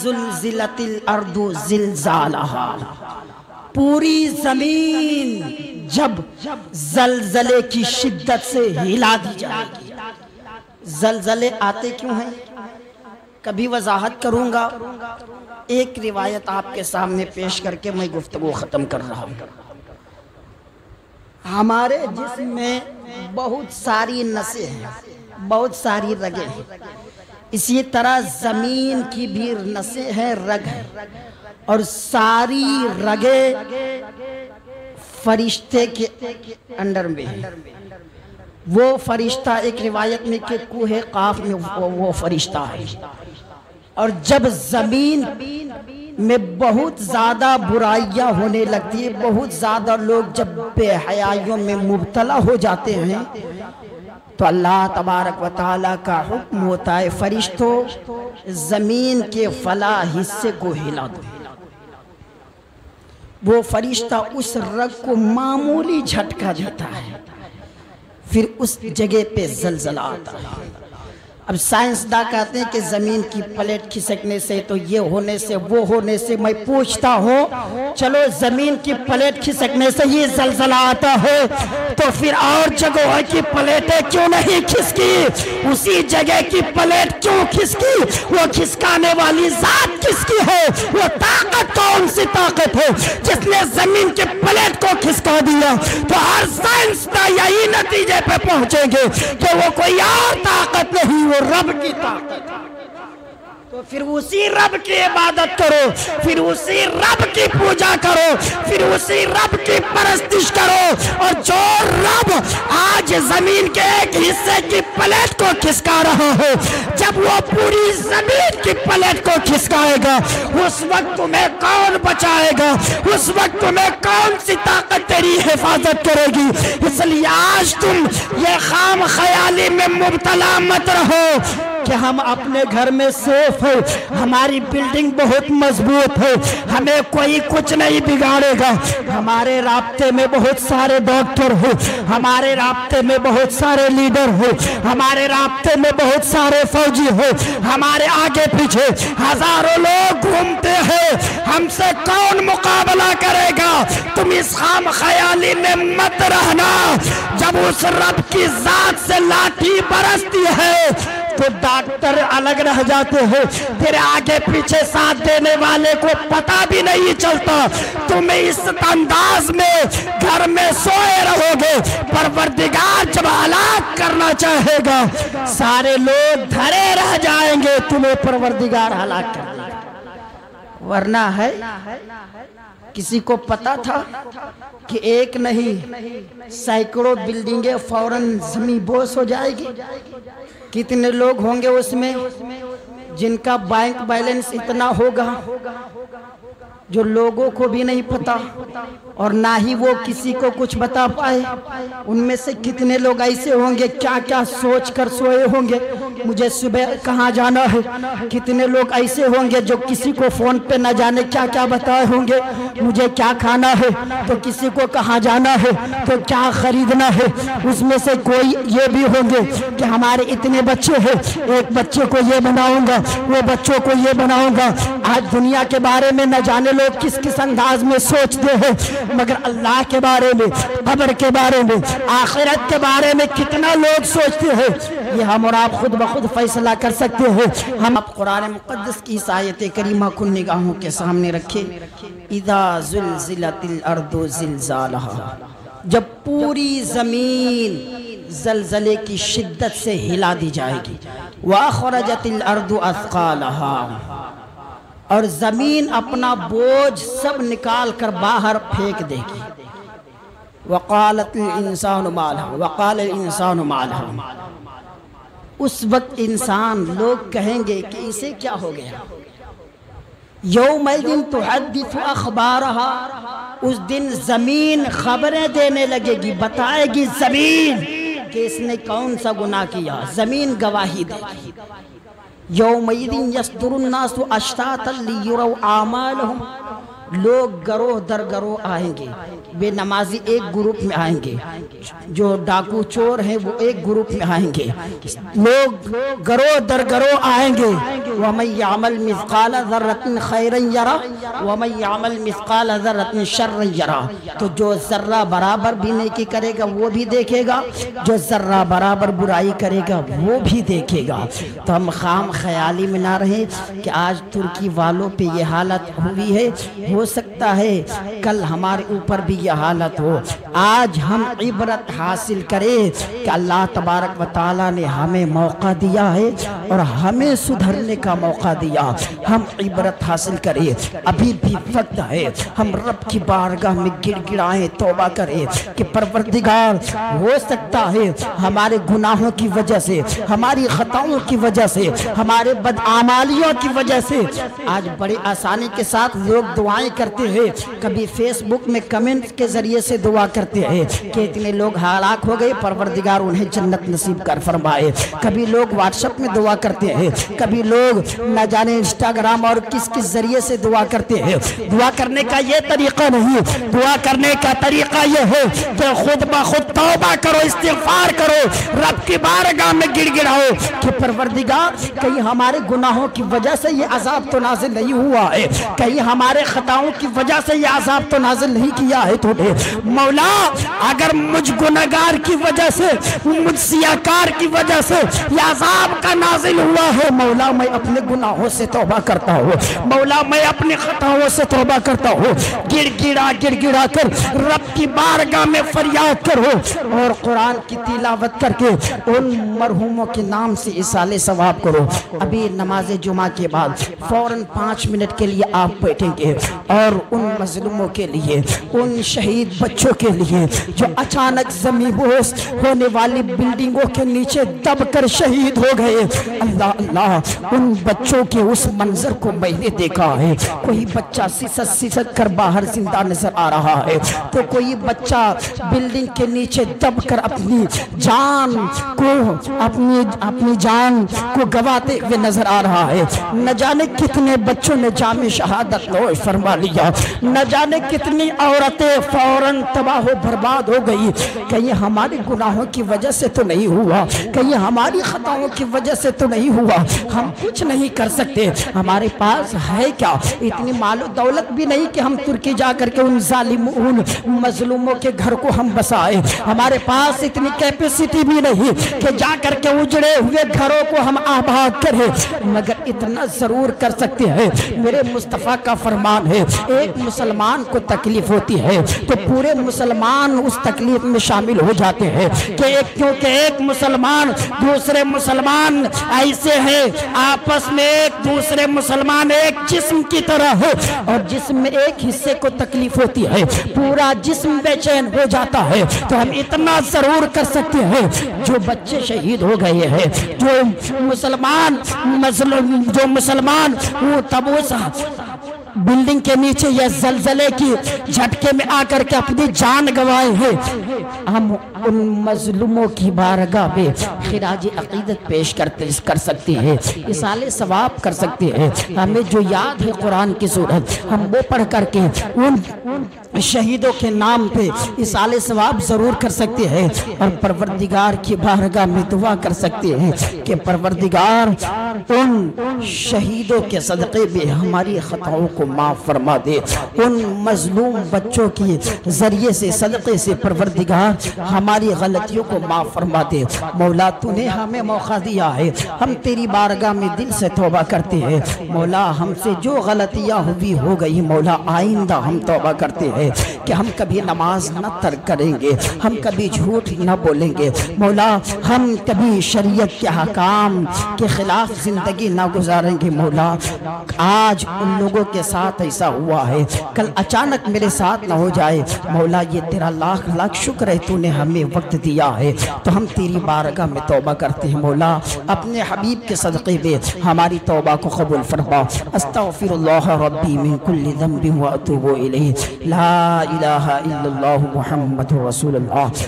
زلزلت الارض زلزالہا، پوری زمین جب زلزلے کی شدت سے ہلا دی جائے گی۔ زلزلے آتے کیوں ہیں؟ کبھی وضاحت کروں گا۔ ایک روایت آپ کے سامنے پیش کر کے میں گفتگو ختم کر رہا ہوں۔ ہمارے جسم میں بہت ساری نسیں ہیں، بہت ساری رگیں ہیں، اسی طرح زمین کی بھی نسیں ہیں، رگ ہیں، اور ساری رگیں فرشتے کے انڈر میں ہیں۔ وہ فرشتہ ایک روایت میں کہ کوہ قاف میں وہ فرشتہ ہے، اور جب زمین میں بہت زیادہ برائیاں ہونے لگتی ہیں، بہت زیادہ لوگ جب بے حیائیوں میں مبتلا ہو جاتے ہیں، تو اللہ تبارک و تعالیٰ کا حکم ہوتا ہے فرشتوں زمین کے فلاں حصے کو ہلا دو۔ وہ فرشتہ اس رگ کو معمولی جھٹکا دیتا ہے، پھر اس جگہ پہ زلزلہ آتا ہے۔ اب سائنسداں کہتے ہیں کہ زمین کی پلیٹ کھسکنے سے، تو یہ ہونے سے، وہ ہونے سے، میں پوچھتا ہوں چلو زمین کی پلیٹ کھسکنے سے یہ زلزلہ آتا ہے، تو پھر اور جگہوں کی پلیٹیں کیوں نہیں کھسکی؟ اسی جگہ کی پلیٹ کیوں کھسکی؟ وہ کھسکانے والی ذات کس کی ہے؟ وہ طاقت کون سی طاقت ہے جس نے زمین کی پلیٹ کو کھسکا دیا؟ تو ہر سائنسداں یہی نتیجے پہ پہنچیں گے کہ وہ کوئی اور طاقت نہیں، وہ رب کی طاقت ہے۔ تو پھر اسی رب کی عبادت کرو، پھر اسی رب کی پوجا کرو، پھر اسی رب کی پرستش کرو۔ اور جو رب آج زمین کے ایک حصے کی پلیٹ کو کھسکا رہا ہے، جب وہ پوری زمین کی پلیٹ کو کھسکائے گا، اس وقت تمہیں کون بچائے گا؟ اس وقت تمہیں کون سی طاقت تیری حفاظت کرے گی؟ اس لیے آج تم یہ خام خیالی میں مبتلا مت رہو کہ ہم اپنے گھر میں سیف ہیں، ہماری بلڈنگ بہت مضبوط ہے، ہمیں کوئی کچھ نہیں بگاڑے گا۔ ہمارے رابطے میں بہت سارے ڈاکٹر ہو، ہمارے رابطے میں بہت سارے لیڈر ہو، ہمارے رابطے میں بہت سارے فوجی ہو، ہمارے آگے پیچھے ہزاروں لوگ گھومتے ہیں، ہم سے کون مقابلہ کرے گا؟ تم اس خام خیالی میں مت رہنا۔ جب اس رب کی ذات سے لاٹھی برستی ہے تو ڈاکٹر الگ رہ جاتے ہیں، تیرے آگے پیچھے ساتھ دینے والے کو پتہ بھی نہیں چلتا۔ تم اس انداز میں گھر میں سوئے رہو گے، پروردگار جب ہلاک کرنا چاہے گا سارے لوگ دھرے رہ جائیں گے، تمہیں پروردگار ہلاک کرے گا۔ ورنہ ہے کسی کو پتا تھا کہ ایک نہیں سینکڑوں بلڈنگیں فوراً زمین بوس ہو جائے گی؟ کتنے لوگ ہوں گے اس میں جن کا بینک بیلنس اتنا ہوگا جو لوگوں کو بھی نہیں پتا، اور نہ ہی وہ کسی کو کچھ بتا پائے۔ ان میں سے کتنے لوگ ایسے ہوں گے کیا کیا سوچ کر سوئے ہوں گے مجھے صبح کہاں جانا ہے؟ کتنے لوگ ایسے ہوں گے جو کسی کو فون پہ نہ جانے کیا کیا بتائے ہوں گے مجھے کیا کھانا ہے، تو کسی کو کہاں جانا ہے، تو کیا خریدنا ہے۔ اس میں سے کوئی یہ بھی ہوں گے کہ ہمارے اتنے بچے ہیں، ایک بچے کو یہ بناؤں گا، وہ بچوں کو یہ بناؤں گا۔ آج دنیا کے بارے میں نہ جانے لوگ کس کس انداز میں سوچتے ہیں، مگر اللہ کے بارے میں، قبر کے بارے میں، آخرت کے بارے میں کتنا لوگ سوچتے ہیں، یہ ہم اور آپ خود بخود فیصلہ کر سکتے ہیں۔ ہم اب قرآن مقدس کی اس آیت کریمہ کو نگاہوں کے سامنے رکھیں۔ اذا زلزلت الارض زلزالہا، جب پوری زمین زلزلے کی شدت سے ہلا دی جائے گی۔ وَأَخْرَجَتِ الْأَرْضُ أَثْقَالَهَا، اور زمین اپنا بوجھ سب نکال کر باہر پھینک دے گی۔ وَقَالَتِ الْإِنسَانُ مَا لَهَا وَقَالَ الْإِنسَانُ مَا لَهَا، اس وقت انسان لوگ کہیں گے کہ اسے کیا ہو گیا؟ یومئذ تحدث اخبارها، اس دن زمین خبریں دینے لگے گی، بتائے گی زمین کہ اس نے کون سا گناہ کیا، زمین گواہی دے گی۔ یومئذ یصدر الناس اشتاتا لیروا اعمالهم، لوگ گروہ در گروہ آئیں گے، بے نمازی ایک گروپ میں آئیں گے، جو ڈاکو چور ہیں وہ ایک گروپ میں آئیں گے، لوگ گروہ در گروہ آئیں گے وَمَن يَعْمَلْ مِثْقَالَ ذَرَّةٍ خَيْرًا يَرَهُ وَمَن يَعْمَلْ مِثْقَالَ ذَرَّةٍ شَرًّا يَرَهُ۔ تو جو ذرہ برابر بھی نیکی کرے گا وہ بھی دیکھے گا، جو ذرہ برابر برائی کرے گا وہ بھی دیکھے گا۔ تو ہم خام خیالی میں نہ رہیں کہ آج ترکی والوں پہ یہ حالت ہوئی ہے، ہو سکتا ہے کل ہمارے اوپر بھی یہ حالت ہو۔ آج ہم عبرت حاصل کریں کہ اللہ تبارک و تعالیٰ نے ہمیں موقع دیا ہے اور ہمیں سدھرنے کا موقع دیا، ہم عبرت حاصل کریں۔ ابھی بھی وقت ہے، ہم رب کی بارگاہ میں گڑ گڑائیں، توبہ کریں کہ پروردگار ہو سکتا ہے ہمارے گناہوں کی وجہ سے، ہماری خطاؤں کی وجہ سے، ہمارے بدعمالیوں کی وجہ سے آج بڑی آسانی کے ساتھ لوگ دعائیں کرتے ہیں، کبھی فیس بک میں کمنٹ کے ذریعے سے دعا کرتے ہیں کہ اتنے لوگ ہلاک ہو گئے، پروردگار انہیں جنت نصیب کر فرمائے۔ کبھی لوگ واٹس ایپ میں دعا کرتے ہیں، کبھی لوگ نہ جانے انسٹاگرام اور کس کس ذریعے سے دعا کرتے ہیں۔ دعا کرنے کا یہ طریقہ نہیں، دعا کرنے کا طریقہ یہ ہے کہ خود بخود توبہ کرو، استغفار کرو، رب کی بارگاہ میں گڑ گڑاؤ کہ پروردگار کہیں ہمارے گناہوں کی وجہ سے یہ عذاب تو نازل نہیں ہوا ہے، کہیں ہمارے خطاؤں کی وجہ سے یہ عذاب تو نازل نہیں کیا ہے تو نے مولا اگر مجھ گناہگار کی وجہ سے، مجھ سیاکار کی وجہ سے یہ عذاب کا نازل ہوا ہے، مولا میں اپنے گناہوں سے توبہ کرتا ہوں، مولا میں اپنی خطاؤں سے توبہ کرتا ہوں۔ گڑ گڑا کر رب کی بارگاہ میں فریاد کرو اور قرآن کی تلاوت کر کے ان مرحوموں کے نام سے اصالِ ثواب کرو۔ ابھی نماز جمعہ کے بعد فوراً 5 منٹ کے لیے آپ بیٹھیں گے اور ان مظلوموں کے لیے، ان شہید بچوں کے لیے جو اچانک زمین بوس ہونے والی بلڈنگوں کے نیچے دب کر شہید ہو گئے، اللہ اللہ ان بچوں کے اس منظر کو میں نے دیکھا ہے۔ کوئی بچہ سسک کر باہر زندہ نظر آ رہا ہے، تو کوئی بچہ بلڈنگ کے نیچے دب کر اپنی جان کو گواتے ہوئے نظر آ رہا ہے۔ نہ جانے کتنے بچوں نے جام شہادت نوش فرما لیا، نہ جانے کتنی عورتیں فوراً تباہ و برباد ہو گئی۔ کہیں ہمارے گناہوں کی وجہ سے تو نہیں ہوا، کہیں ہماری خطاؤں کی وجہ سے تو نہیں ہوا، ہم کچھ نہیں کر سکتے۔ ہمارے پاس ہے کیا؟ اتنی مال و دولت بھی نہیں کہ ہم ترکی جا کر کے ان ظالمون مظلوموں کے گھر کو ہم بسائے، ہمارے پاس اتنی کیپیسٹی بھی نہیں کہ جا کر کے اجڑے ہوئے گھروں کو ہم آباد کریں، مگر اتنا ضرور کر سکتے ہیں۔ میرے مصطفیٰ کا فرمان ہے ایک مسلمان کو تکلیف ہوتی ہے تو پورے مسلمان اس تکلیف میں شامل ہو جاتے ہیں، کیونکہ ایک مسلمان دوسرے مسلمان ایسے ہیں، آپس میں ایک دوسرے مسلمان ایک جسم کی طرح ہے، اور جسم میں ایک حصے کو تکلیف ہوتی ہے پورا جسم بے چین ہو جاتا ہے۔ تو ہم اتنا ضرور کر سکتے ہیں، جو بچے شہید ہو گئے ہیں، جو مسلمان وہ تبوسا بلڈنگ کے نیچے یا زلزلے کی جھٹکے میں آ کر کے اپنی جان گوائے ہیں، ہم ان مظلوموں کی بارگاہ میں خراج عقیدت پیش کر سکتے ہیں، اصالِ ثواب کر سکتے ہیں۔ ہمیں جو یاد ہے قرآن کی صورت ہم وہ پڑھ کر کے ان شہیدوں کے نام پہ اصالِ ثواب ضرور کر سکتے ہیں، اور پروردگار کی بارگاہ میں دعا کر سکتے ہیں کہ پروردگار ان شہیدوں کے صدقے میں ہماری خطاؤں کو معاف فرما دے، ان مظلوم بچوں کی ذریعے سے صدقے سے پروردگار ہماری غلطیوں کو معاف فرما دے۔ مولا تو نے ہمیں موقع دیا ہے، ہم تیری بارگاہ میں دل سے توبہ کرتے ہیں۔ مولا ہم سے جو غلطیاں ہوئی ہو گئی، مولا آئندہ ہم توبہ کرتے ہیں کہ ہم کبھی نماز نہ ترک کریں گے، ہم کبھی جھوٹ نہ بولیں گے، مولا ہم کبھی شریعت کے حکام کے خلاف زندگی نہ گزاریں گے۔ مولا آج ان لوگوں کے ساتھ ایسا ہوا ہے، کل اچانک میرے ساتھ نہ ہو جائے۔ مولا یہ تیرا لاکھ لاکھ شکر ہے، تو نے ہمیں وقت دیا ہے، تو ہم تیری بارگاہ میں توبہ کرتے ہیں۔ مولا اپنے حبیب کے صدقے میں ہماری توبہ کو قبول فرما۔ استغفر اللہ ربی من کل ذنب واتوب الیہ، لا الہ الا اللہ محمد رسول اللہ۔